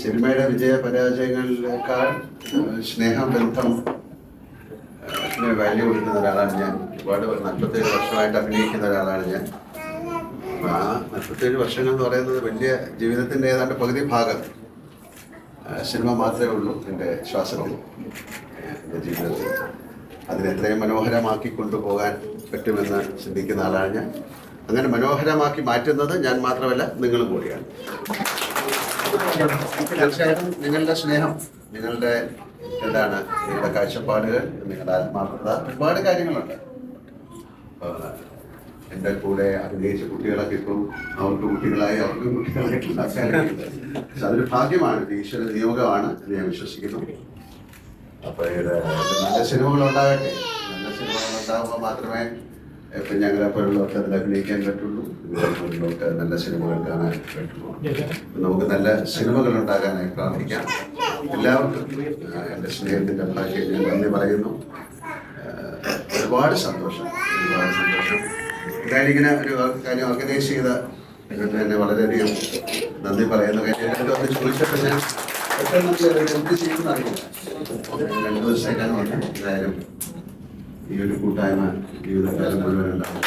സിനിമയുടെ വിജയ പരാജയങ്ങളിലേക്കാൾ സ്നേഹബന്ധം വാല്യൂ കൊടുക്കുന്ന ഒരാളാണ് ഞാൻ. ഒരുപാട് 47 വർഷമായിട്ട് അഭിനയിക്കുന്ന ഒരാളാണ് ഞാൻ. ആ 47 വർഷങ്ങൾ എന്ന് പറയുന്നത് വലിയ ജീവിതത്തിൻ്റെ ഏതാണ്ട് പകുതി ഭാഗം സിനിമ മാത്രമേ ഉള്ളൂ എൻ്റെ ശ്വാസത്തിൽ, എൻ്റെ ജീവിതത്തിൽ. അതിനെത്രയും മനോഹരമാക്കി കൊണ്ടുപോകാൻ പറ്റുമെന്ന് ചിന്തിക്കുന്ന ആളാണ് ഞാൻ. അങ്ങനെ മനോഹരമാക്കി മാറ്റുന്നത് ഞാൻ മാത്രമല്ല, നിങ്ങളും കൂടിയാണ്. തീർച്ചയായിട്ടും നിങ്ങളുടെ സ്നേഹം, നിങ്ങളുടെ നിങ്ങളുടെ കാഴ്ചപ്പാടുകൾ, നിങ്ങളുടെ ആത്മാർത്ഥത, ഒരുപാട് കാര്യങ്ങളുണ്ട്. എൻ്റെ കൂടെ അഭിനയിച്ച കുട്ടികളൊക്കെ ഇപ്പം അവർക്ക് കുട്ടികളായി, അവർക്ക് കുട്ടികളായിട്ടുള്ള പക്ഷെ അതൊരു ഭാഗ്യമാണ്, ഈശ്വര നിയോഗമാണ് എന്ന് ഞാൻ വിശ്വസിക്കുന്നു. അപ്പോൾ ഇത് നല്ല സിനിമകളുണ്ടാകട്ടെ. നല്ല സിനിമകളുണ്ടാകുമ്പോൾ മാത്രമേ ഇപ്പം ഞങ്ങളെപ്പോലുള്ളവർക്ക് അതിൽ അഭിനയിക്കാൻ പറ്റുള്ളൂ, ഇതുപോലുള്ളവർക്ക് നല്ല സിനിമകൾ കാണാൻ പറ്റുള്ളൂ. നമുക്ക് നല്ല സിനിമകൾ ഉണ്ടാകാനായി പ്രാർത്ഥിക്കാം. എല്ലാവർക്കും എൻ്റെ സ്നേഹത്തിൻ്റെ ഭാഗ്യം ഞാൻ നന്ദി പറയുന്നു. ഒരുപാട് സന്തോഷം, ഒരുപാട് സന്തോഷം. എന്തായാലും ഇങ്ങനെ ഒരു കാര്യം ഓർഗനൈസ് ചെയ്ത എന്നെ വളരെയധികം നന്ദി പറയുന്നു. ഒന്ന് ചോദിച്ചപ്പോൾ ഞാൻ പെട്ടെന്ന് എന്ത് ചെയ്യുമെന്ന് അറിയില്ല. 2 ദിവസമായിട്ടാണ് വന്നത്. എന്തായാലും ഈ ഒരു കൂട്ടായ്മ ജീവിതകാലം മുഴുവൻ ഉണ്ടാവും.